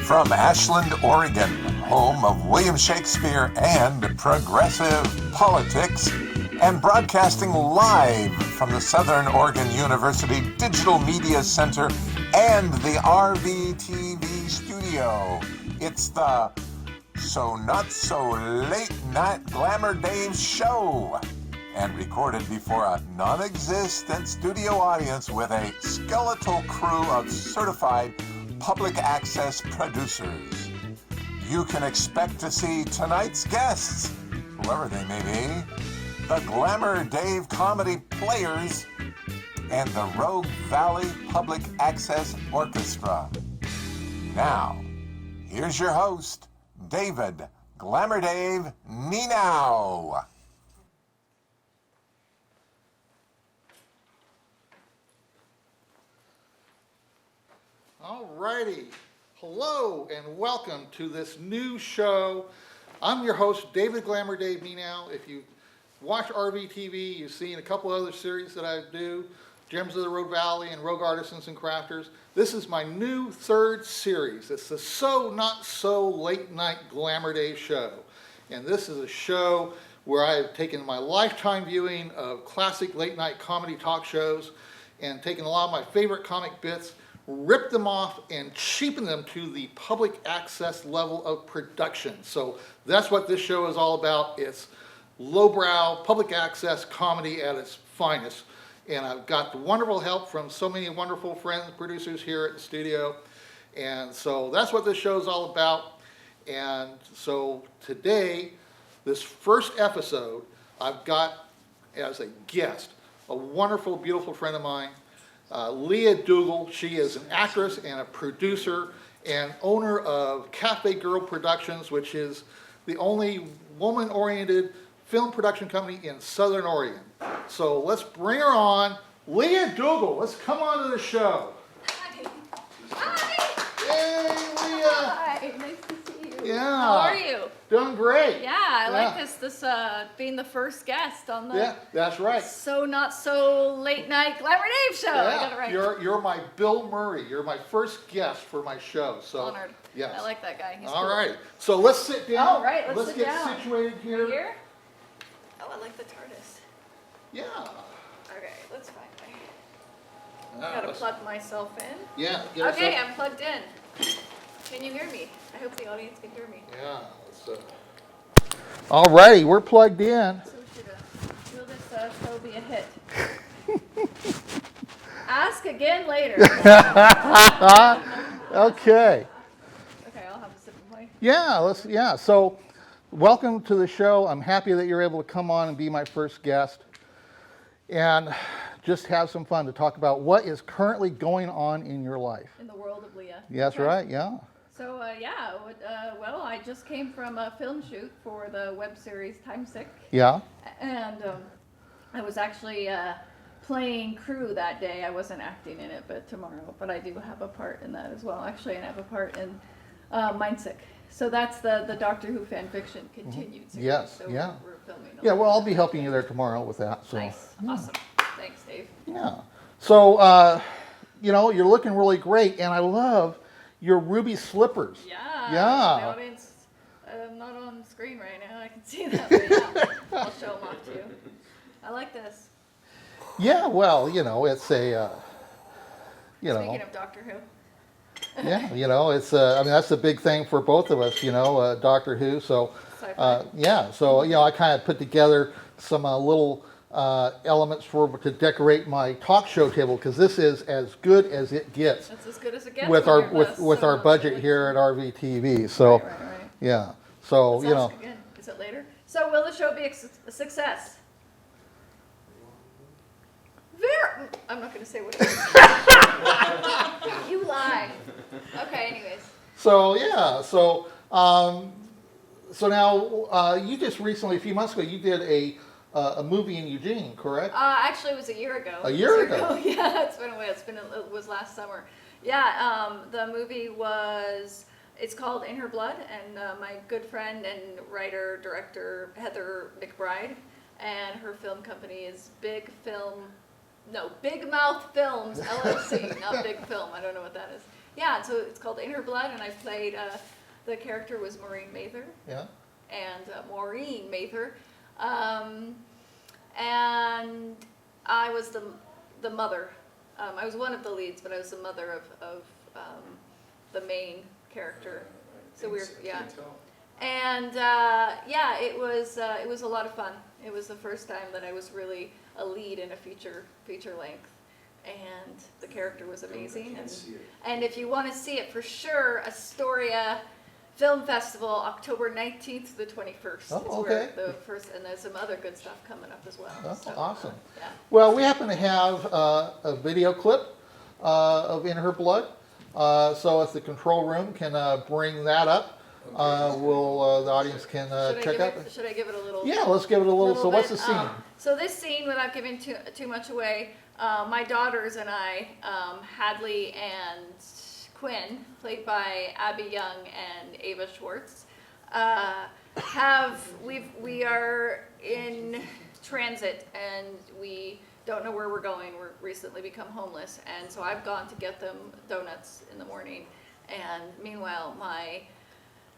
From Ashland, Oregon, home of William Shakespeare and progressive politics, and broadcasting live from the Southern Oregon University Digital Media Center and the RVTV studio, it's the So Not So Late Night Glamour Dave Show, and recorded before a non-existent studio audience with a skeletal crew of certified public access producers. You can expect to see tonight's guests, whoever they may be, the Glamour Dave Comedy Players, and the Rogue Valley Public Access Orchestra. Now, here's your host, David Glamour Dave Nienow. All righty. Hello and welcome to this new show. I'm your host, David Glamour Dave Nienow. If you watch RVTV, you've seen a couple other series that I do, Gems of the Rogue Valley and Rogue Artisans and Crafters. This is my new third series. It's the So Not So Late Night Glamour Dave Show. And this is a show where I have taken my lifetime viewing of classic late night comedy talk shows and taken a lot of my favorite comic bits, ripped them off and cheapened them to the public access level of production. So that's what this show is all about. It's lowbrow public access comedy at its finest. And I've got the wonderful help from so many wonderful friends, producers here at the studio. And so that's what this show is all about. And so today, this first episode, I've got as a guest a wonderful, beautiful friend of mine, Lia Dugal. She is an actress and a producer and owner of Cafe Girl Productions, which is the only woman-oriented film production company in Southern Oregon. So let's bring her on. Lia Dugal, let's come on to the show. Hi. Hi. Hey, Lia. Hi. Nice to see you. Yeah. How are you? Doing great. Yeah, I like this being the first guest on the that's right. So Not So Late Night Glamour Dave Show. I got it right. You're my Bill Murray. You're my first guest for my show. So honored. Yes. I like that guy. He's All cool. right. So let's sit down. All right, let's sit get down. situated here. Here? Oh, I like the TARDIS. Yeah. Okay, let's find my. Ah, Gotta plug myself in. Yeah. Okay, I'm plugged in. Can you hear me? I hope the audience can hear me. Yeah. All righty, we're plugged in. So will this show be a hit? Ask again later. Okay. Okay, I'll have a sip of my. Yeah. So, welcome to the show. I'm happy that you're able to come on and be my first guest, and just have some fun to talk about what is currently going on in your life. In the world of Lia. Yes, Okay. right. Yeah. So well, I just came from a film shoot for the web series Time Sick, Yeah. and I was actually playing crew that day. I wasn't acting in it, but I do have a part in that as well. Actually, I have a part in Mind Sick. So that's the Doctor Who fan fiction continued series. Yes. So Yeah. we're filming. Yeah. Well, I'll be helping you there tomorrow with that. So. Nice. Yeah. Awesome. Thanks, Dave. Yeah. So, you're looking really great, and I love your ruby slippers. Yeah. Yeah. The audience, I'm not on screen right now. I can see that, but yeah, I'll show them off to you. I like this. Yeah. Well, it's a, Speaking of Doctor Who. yeah. It's. That's the big thing for both of us. Doctor Who. So, Sci-fi. So, I kind of put together some little elements to decorate my talk show table, because this is as good as it gets. That's as good as it gets with when our you're with so our much budget like- here at RVTV. So, Right. yeah. So, Let's ask again. Is it later? So will the show be a success? I'm not going to say what it is. You lie. Okay. Anyways. So yeah. So now you just recently, a few months ago, you did a movie in Eugene, correct? Actually, it was a year ago. A year ago? Yeah, it's been a while. It was last summer. Yeah, the movie it's called In Her Blood, and my good friend and writer, director, Heather McBride, and her film company is Big Mouth Films, LLC, not Big Film. I don't know what that is. Yeah, so it's called Inner Blood, and I played, the character was Maureen Mather. Yeah. And Maureen Mather. And I was the mother. I was one of the leads, but I was the mother of the main character. So we were, yeah. And yeah, it was a lot of fun. It was the first time that I was really a lead in a feature length, and the character was amazing. And if you want to see it for sure, Astoria Film Festival, October 19th to the 21st. Oh, okay. The first, and there's some other good stuff coming up as well. Oh, So, awesome. Yeah. Well, we happen to have a video clip of In Her Blood. So if the control room can bring that up, the audience can check out. Should I give it a little? Yeah, let's give it a little. So what's the bit? scene? So this scene, without giving too much away, my daughters and I, Hadley and Quinn, played by Abby Young and Ava Schwartz, we are in transit and we don't know where we're going. We're recently become homeless, and so I've gone to get them donuts in the morning, and meanwhile my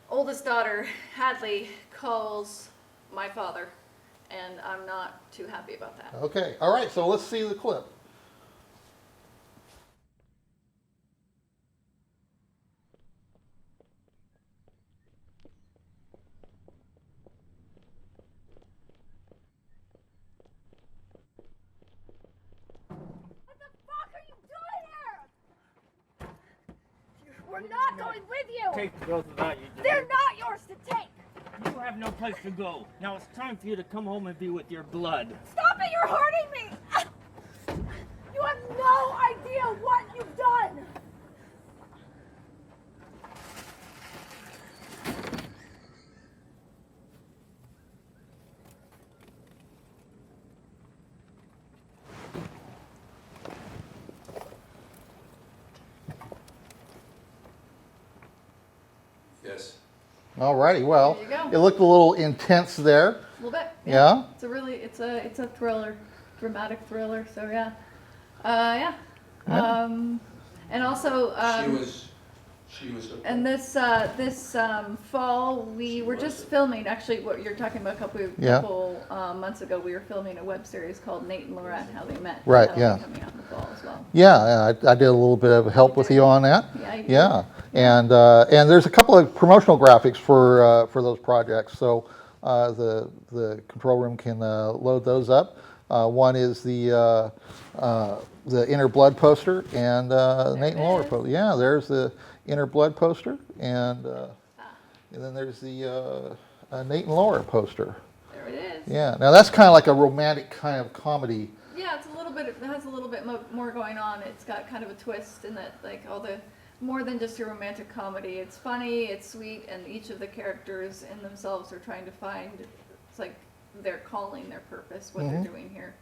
oldest daughter, Hadley, calls my father, and I'm not too happy about that. Okay, all right, so let's see the clip. What the fuck are you doing here? We're not going with you. Take the girls without you. They're not yours to take. You have no place to go. Now it's time for you to come home and be with your blood. Stop it, you're hurting me. You have no idea what you've done. Yes. All righty, well, There you go. it looked a little intense there. A little bit. Yeah? It's a thriller, dramatic thriller. So yeah, yeah. And also, She was. and this fall we were just filming. Actually, what you're talking about, a couple months ago, we were filming a web series called Nate and Laura and How They Met. Right, That'll yeah. be coming out in the fall as well. Yeah, I did a little bit of help with you on that. Yeah, you did. Yeah, and there's a couple of promotional graphics for those projects, so the control room can load those up. One is the Inner Blood poster and Nate and Laura poster. Yeah, there's the Inner Blood poster, and then there's the Nate and Laura poster. There it is. Yeah, now that's kind of like a romantic kind of comedy. Yeah, it's a little bit. It has a little bit more going on. It's got kind of a twist in that, like more than just a romantic comedy. It's funny, it's sweet, and each of the characters in themselves are trying to find. It's like their calling, their purpose, what they're doing here,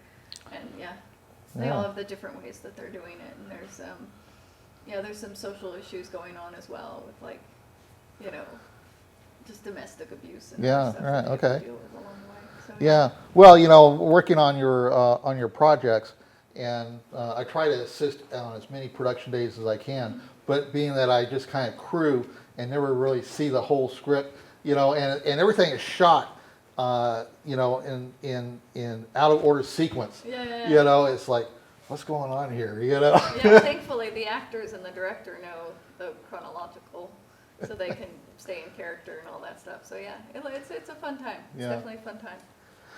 and they all have the different ways that they're doing it. And there's some social issues going on as well with, like, just domestic abuse and Yeah, stuff right, that you have to okay. deal with along the way. So, Yeah, well, working on your projects, and I try to assist on as many production days as I can. But being that I just kind of crew and never really see the whole script, and everything is shot, in out of order sequence. Yeah. It's like, what's going on here? Yeah, thankfully the actors and the director know the chronological, so they can stay in character and all that stuff. So yeah, it's a fun time. It's Yeah. definitely a fun time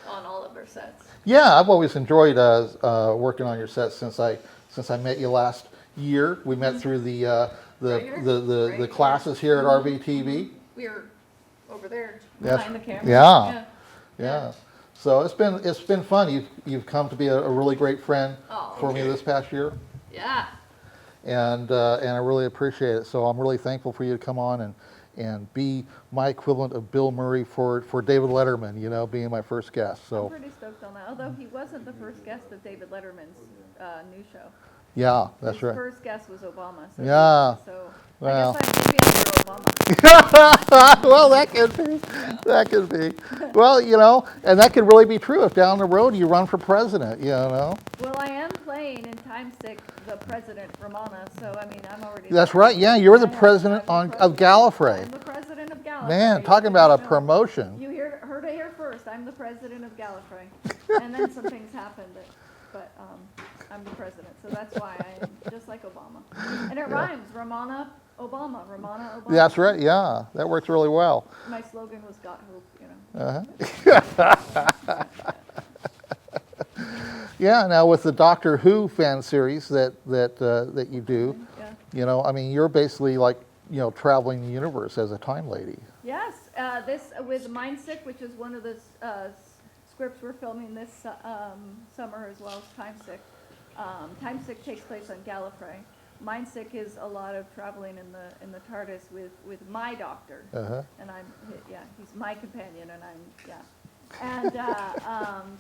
on all of our sets. Yeah, I've always enjoyed working on your sets since I met you last year. We met through the Right classes here at RVTV. We were over there Yes. behind the camera. Yeah. Yeah. So it's been fun. You've come to be a really great friend Oh, for me this past year, Yeah. and I really appreciate it. So I'm really thankful for you to come on and be my equivalent of Bill Murray for David Letterman. Being my first guest. I'm So pretty stoked on that. Although he wasn't the first guest of David Letterman's new show. yeah, that's His right. first guest was Obama. So Yeah. So Well. I guess I'm maybe under Obama. Well, that could be. That could be. Well, and that could really be true if down the road you run for president. Well, I am planning playing in Time Sick the President Romana, so I mean, I'm already. That's right. Yeah, you're the president I'm the of president. Gallifrey. I'm the president of Gallifrey. Man, talking about a You know, promotion. You heard it here first. I'm the president of Gallifrey, and then some things happened, but I'm the president, so that's why I'm just like Obama, and it rhymes. Romana Obama. Romana Obama. That's right. Yeah, that works really well. My slogan was "Got Hope," you know. Uh-huh. Yeah. Now with the Doctor Who fan series that you do, Yeah. you know, I mean, you're basically like, you know, traveling the universe as a time lady. Yes, this with Mindsick, which is one of the scripts we're filming this summer, as well as Timesick. Timesick takes place on Gallifrey. Mindsick is a lot of traveling in the TARDIS with my doctor, and he's my companion, and and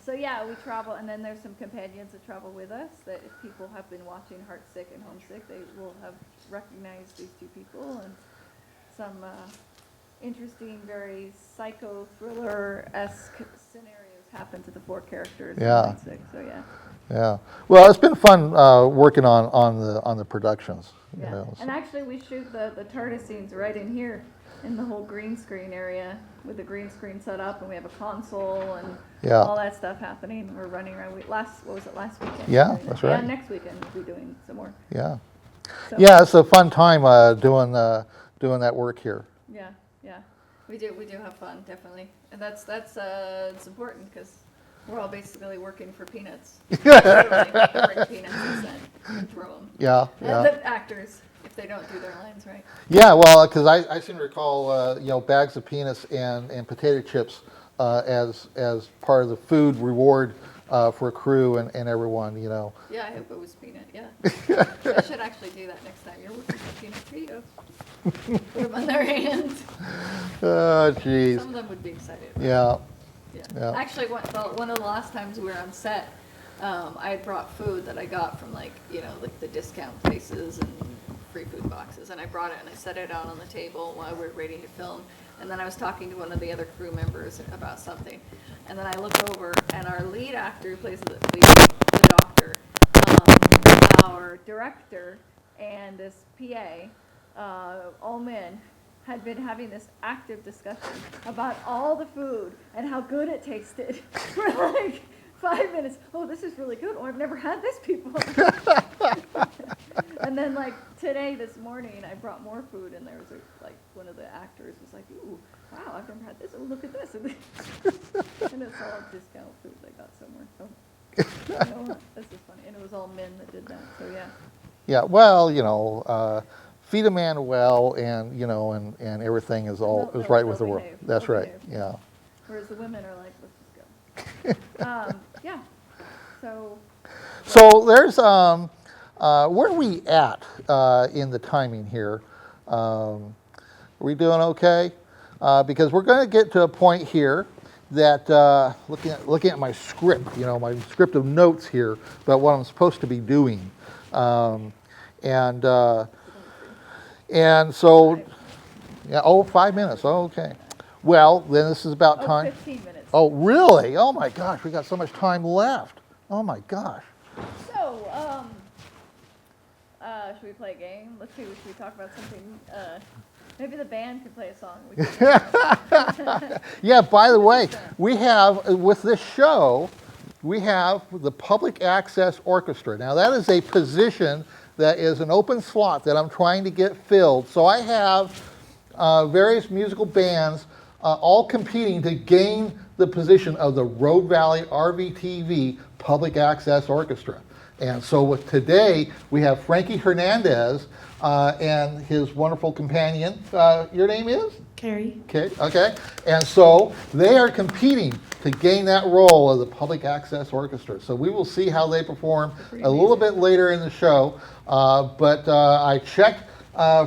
so yeah, we travel, and then there's some companions that travel with us. That if people have been watching Heartsick and Homesick, they will have recognized these two people, and some interesting, very psycho thriller-esque scenarios happen to the four characters. Yeah. In Mindsick, so yeah. Yeah. Well, it's been fun working on the productions. You Yeah, know, and actually we shoot the TARDIS scenes right in here in the whole green screen area with the green screen set up, and we have a console and Yeah. all that stuff happening. We're running around. Last weekend? Yeah, Doing that's it. right. Yeah, next weekend we'll be doing some more. Yeah. So, Yeah, it's a fun time doing that work here. Yeah, yeah. We do have fun, definitely. And that's it's important because we're all basically working for peanuts. Literally, bring peanuts and throw them. Yeah. And Yeah. the actors, if they don't do their lines right. Yeah, well, because I seem to recall, you know, bags of peanuts and potato chips as part of the food reward for crew and everyone, you know. Yeah, I hope it was peanut, yeah. I should actually do that next time. You're working for peanut trio. Put them on their hands. Oh, jeez. Some of them would be excited. Yeah. Yeah. Yeah. Actually, one of the last times we were on set, I had brought food that I got from like the discount places and free food boxes, and I brought it and I set it out on the table while we were waiting to film. And then I was talking to one of the other crew members about something, and then I look over, and our lead actor who plays the doctor, our director, and this PA, all men, had been having this active discussion about all the food and how good it tasted for like 5 minutes. Oh, this is really good. Oh, I've never had this before. And then like today, this morning, I brought more food, and there was one of the actors was like, "Ooh, wow, I've never had this. Oh, look at this." And it's all discount food I got somewhere. So this is funny. And it was all men that did that. So yeah. Yeah. Well, you know, feed a man well, and you know, and everything is right with the world. behave. That's They'll right. behave. Yeah. Whereas the women are like, "Let's just go." Yeah. So there's where are we at in the timing here? Are we doing okay? Because we're going to get to a point here that looking at my script, you know, my script of notes here about what I'm supposed to be doing, and so yeah, 5 minutes. Oh, okay. Well, then this is about time. 15 minutes. Oh, really? Oh my gosh, we got so much time left. Oh my gosh. So, should we play a game? Let's see, should we talk about something? Maybe the band could play a song. We could Yeah, by the way, we have, with this show, we have the Public Access Orchestra. Now that is a position that is an open slot that I'm trying to get filled. So I have various musical bands all competing to gain the position of the Road Valley RVTV Public Access Orchestra. And so with today, we have Frankie Hernandez and his wonderful companion. Your name is? Carrie. Okay. And so they are competing to gain that role of the Public Access Orchestra. So we will see how they perform a little bit later in the show. But I checked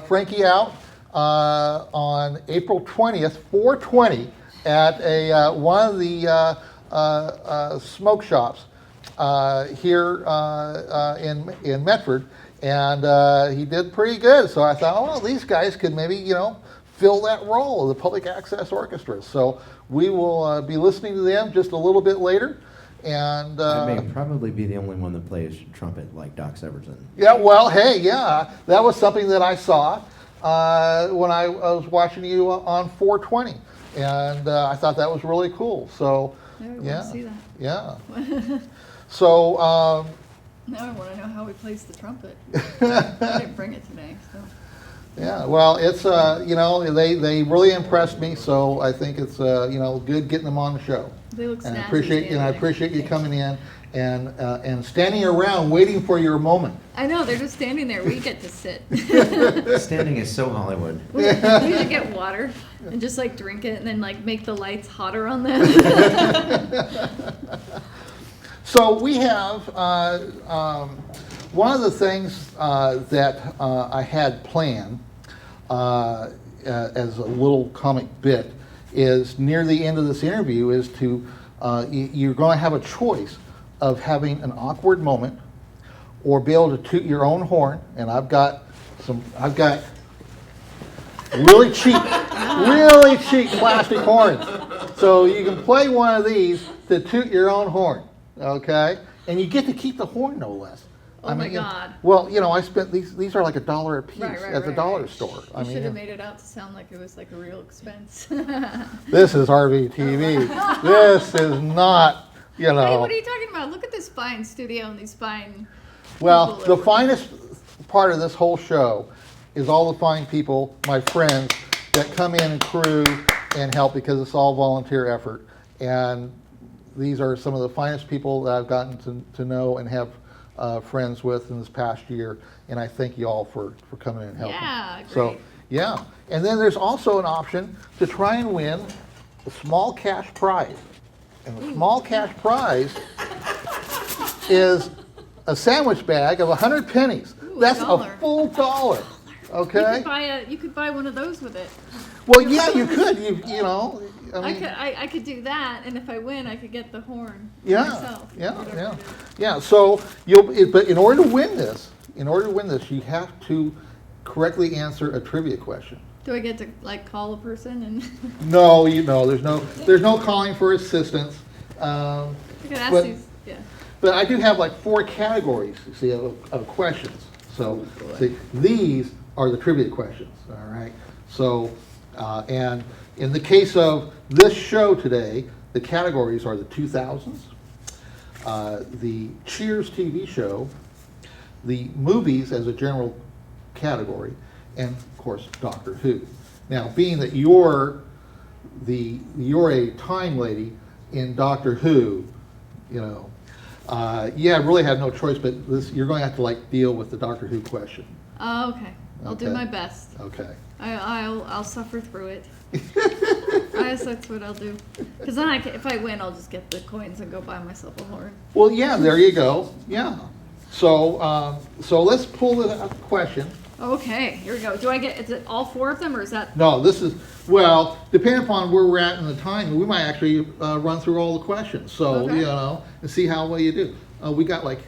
Frankie out on April 20th, 4:20, at one of the smoke shops here in Medford, and he did pretty good. So I thought, oh, well, these guys could maybe, you know, fill that role of the Public Access Orchestra. So we will be listening to them just a little bit later, And I may probably be the only one that plays trumpet like Doc Severinsen. yeah, well, hey, yeah, that was something that I saw when I was watching you on 420, and I thought that was really cool. So, I want yeah, to see that. yeah. So, Now I want to know how he plays the trumpet. I didn't bring it today, so. yeah, well, it's you know, they really impressed me. So I think it's you know, good getting them on the show. They look And I snazzy appreciate standing there. you coming in and standing around waiting for your moment. I know, they're just standing there. We get to sit. Standing is so Hollywood. We should get water and just like drink it and then like make the lights hotter on them. So we have one of the things that I had planned as a little comic bit is near the end of this interview is to you're going to have a choice of having an awkward moment or be able to toot your own horn, and I've got really cheap plastic horns. So you can play one of these to toot your own horn, okay? And you get to keep the horn, no less. Oh my you know, God. well, you know, I spent these are like $1 a piece at the dollar right. store. You should have made it out to sound like it was like a real expense. This is RVTV. This is not, you know. Hey, what are you talking about? Look at this fine studio and these fine Well, people the that work. finest part of this whole show is all the fine people, my friends, that come in and crew and help because it's all volunteer effort. And these are some of the finest people that I've gotten to know and have friends with in this past year. And I thank you all for coming in and helping. Yeah, great. So, yeah. And then there's also an option to try and win a small cash prize. And the small cash prize is a sandwich bag of 100 pennies. Ooh, That's a $1. full $1. Okay? You could buy one of those with it. Well, yeah, you could. You know. I mean, I could do that, and if I win, I could get the horn yeah, myself. yeah, whatever yeah, it is. yeah. So but in order to win this, you have to correctly answer a trivia question. Do I get to like call a person and No, there's no calling for assistance. I could ask But- these? Yeah. But I do have like 4 categories, you see, of questions. So, see, these are the trivia questions, all right? So, and in the case of this show today, the categories are the 2000s, the Cheers TV show, the movies as a general category, and of course, Doctor Who. Now, being that you're a time lady in Doctor Who, you know, yeah, I really have no choice, but you're going to have to like deal with the Doctor Who question. Oh, okay. I'll do Okay. my best. Okay. I'll suffer through it. I guess that's what I'll do. Because then if I win, I'll just get the coins and go buy myself a horn. Well, yeah, there you go. Yeah. So, so let's pull the question. Okay, here we go. Is it all 4 of them, or is that? No, this is, well, depending upon where we're at in the time, we might actually run through all the questions. So, Okay. you know, and see how well you do. We got like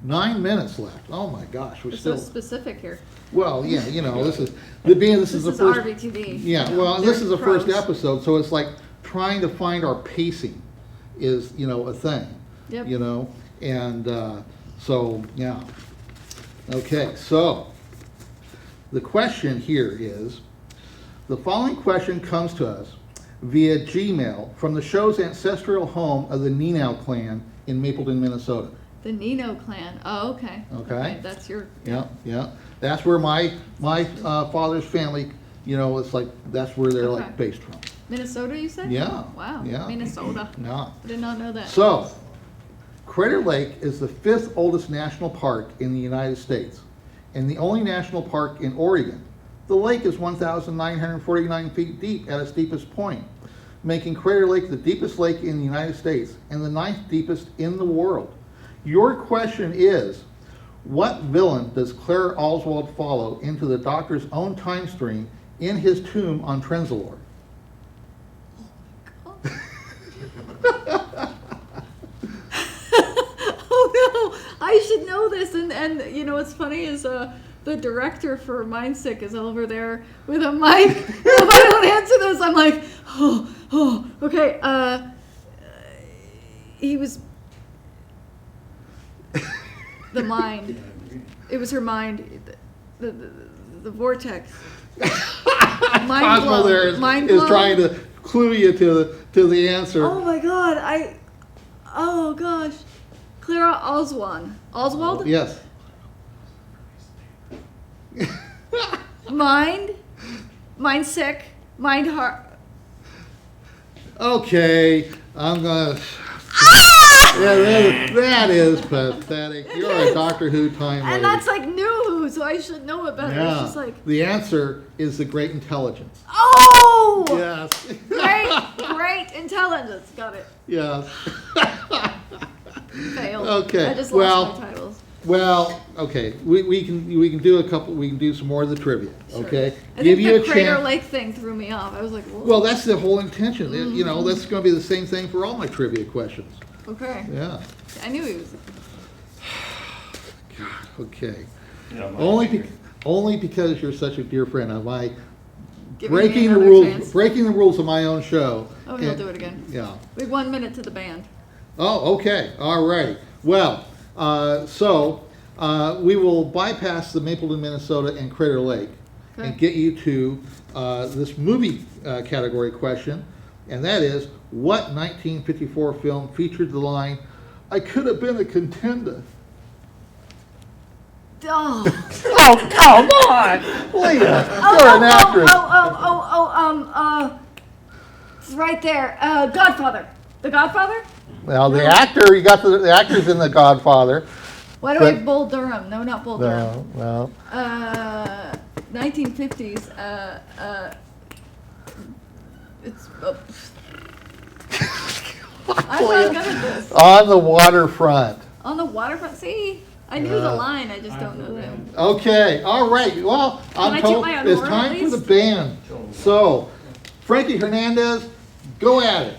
9 minutes left. Oh my gosh, we're It's still. so specific here. Well, yeah, you know, this is This the is first. RVTV. Yeah, you know, well, this they're is the first pros. episode, so it's like trying to find our pacing is, you know, a thing. Yep. You know, and so, yeah. Okay, so the question here is, the following question comes to us via Gmail from the show's ancestral home of the Nienow clan in Mapleton, Minnesota. The Nienow clan. Oh, okay. Okay. That's your. Yeah, yeah. That's where my father's family, you know, it's like, that's where they're like Okay. based from. Minnesota, you said? Yeah. Wow. Yeah. Minnesota. Yeah. I did not know that. So, Crater Lake is the 5th oldest national park in the United States and the only national park in Oregon. The lake is 1,949 feet deep at its deepest point, making Crater Lake the deepest lake in the United States and the 9th deepest in the world. Your question is, what villain does Claire Oswald follow into the Doctor's own time stream in his tomb on Trenzalore? Oh no, I should know this. And you know what's funny is the director for Mindsick is over there with a mic. If I don't answer this, I'm like, oh, okay. He was the mind. It was her mind. The vortex. Mind Cosmo blown. there Mind is blown. trying to clue you to the answer. Oh my God! Oh gosh, Clara Oswald. Oswald? Yes. Mind sick. Mind heart. Okay, I'm gonna. Yeah, that is pathetic. You're a Doctor Who time lady. And that's like new Who, so I should know it better. It's Yeah. just like, The answer is the Great Intelligence. oh! Yes. Great intelligence. Got it. Yes. Failed. Okay, I just well- lost my titles. Well, okay. We can do a couple. We can do some more of the trivia. Sure. Okay. I Give think you the a Crater chance. Lake thing threw me off. I was like, whoa. Well, that's the whole intention. You know, that's going to be the same thing for all my trivia questions. Okay. Yeah. I knew he was. God. Okay. Yeah, Only because you're such a dear friend am I Giving me breaking the another rules. chance. Breaking the rules of my own show. Oh, he'll And- do it again. Yeah. We have 1 minute to the band. Oh, okay. All right. Well, we will bypass the Mapleton, Minnesota and Crater Lake and Okay. get you to this movie category question, and that is, what 1954 film featured the line, "I could have been a contender"? Oh. Oh, come on! Leah, you're an actress. It's right there. Godfather. The Godfather? Well, the actor, you got the actor's in The Godfather. Why do I have Bull Durham? No, not Bull Durham. Well, 1950s. It's. I'm not good at this. on the waterfront. On the waterfront. See, I knew the line. I just don't know them. Okay, all right. Well, I'm I told toot my own it's horn time at for the least? band. So, Frankie Hernandez, go at it.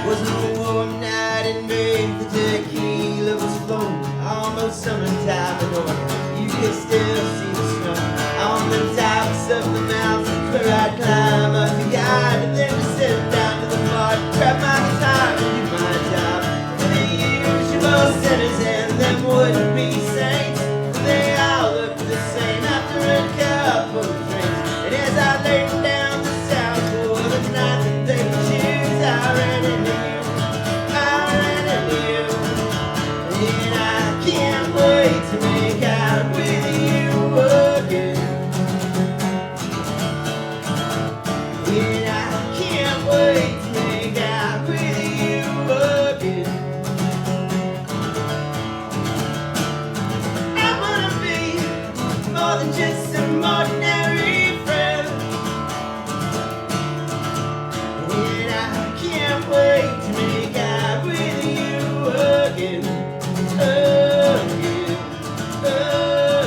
Was a warm night in May, the tequila was flowing, almost summertime in Oregon. You could still see the snow on the tops of the mountains where I'd climb up the yard and then just sit down to the bar, grab my guitar and do my job. And the usual sinners and them would-be saints, they all look the same after a couple of drinks. And as I laid down the sound for the night that they choose, I ran into you, and I can't wait to make out with you again. And I can't wait to make out with you again. I wanna be more than just some ordinary friend. And I can't wait to make out with you again.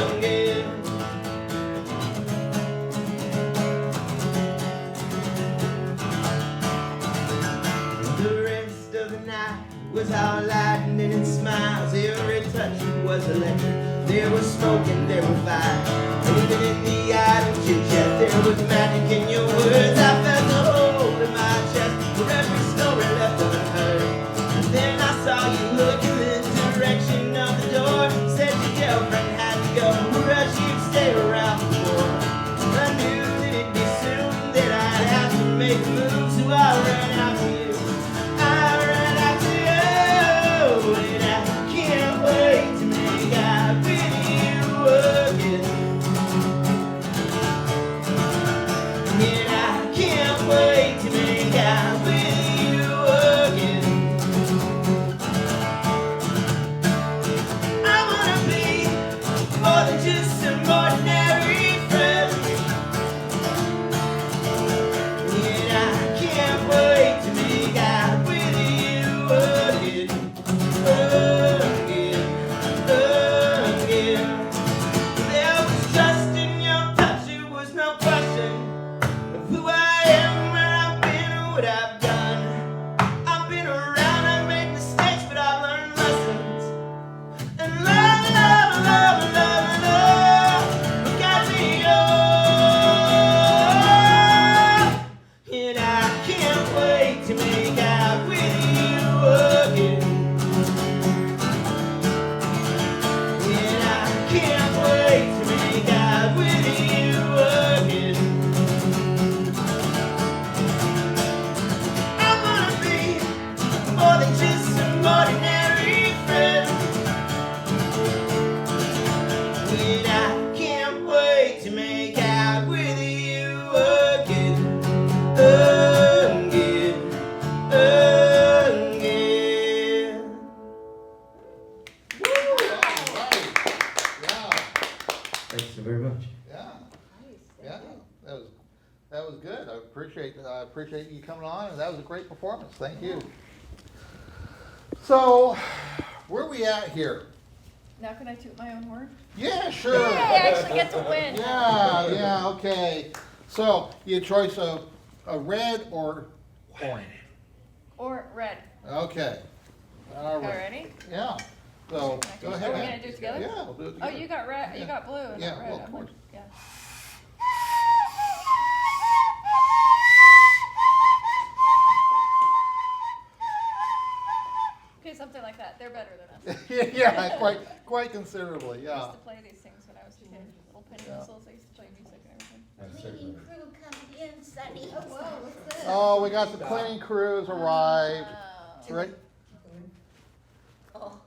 Again. The rest of the night was all lightning and smiles. Every touch was electric. There was smoke and there was fire. And even in the idle chit-chat, there was magic in your words. I felt the hole in my chest for every story left unheard. And then I saw you look in the direction of the door. Said your girlfriend had to go, rush you'd stay around for. I knew that it'd be soon that I'd have to make a move, so I ran out to you. I ran out to you, and I can't wait to make out with you again. wait to make out with you again, again, again. All right. Yeah, Thanks so very much. yeah, yeah. That was good. I appreciate you coming on, and that was a great performance. Thank you. So, where are we at here? Now can I toot my own horn? Yeah, sure. Yay, I actually get to win. Yeah, okay. So, you had choice of a red or orange. Or red. Okay. All Okay, right. ready? Yeah. So, go ahead. Are we gonna do it together? Yeah, we'll do it Oh, together. you got red, you got blue and Yeah, not red. well, of I'm like, course. yeah. Okay, something like that. They're better than us. Yeah, quite considerably, I yeah. used to play these things when I was a kid. Little penny whistles. I used to play music and everything. Cleaning crew coming in, Sonny. Oh, whoa, what's this? Oh, we got the cleaning crews arrived. Oh. Right? Oh,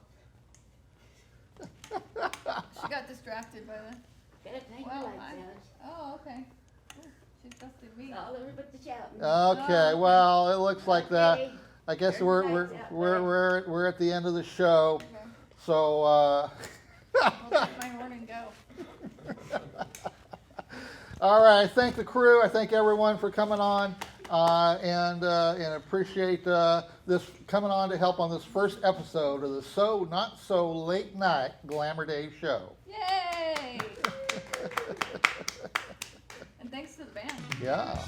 She got distracted by the. gotta take the Well, lights Oh, okay. Ooh, she dusted me. out. All over but the shouting. Okay, well, it looks like that. Okay. I guess Turn we're the we're lights out, we're we're at the end of the show. Okay. So I'll take my horn and go. all right, I thank the crew. I thank everyone for coming on, and appreciate this coming on to help on this first episode of the So Not So Late Night Glamour Day show. Yay! And thanks to the band. Yeah.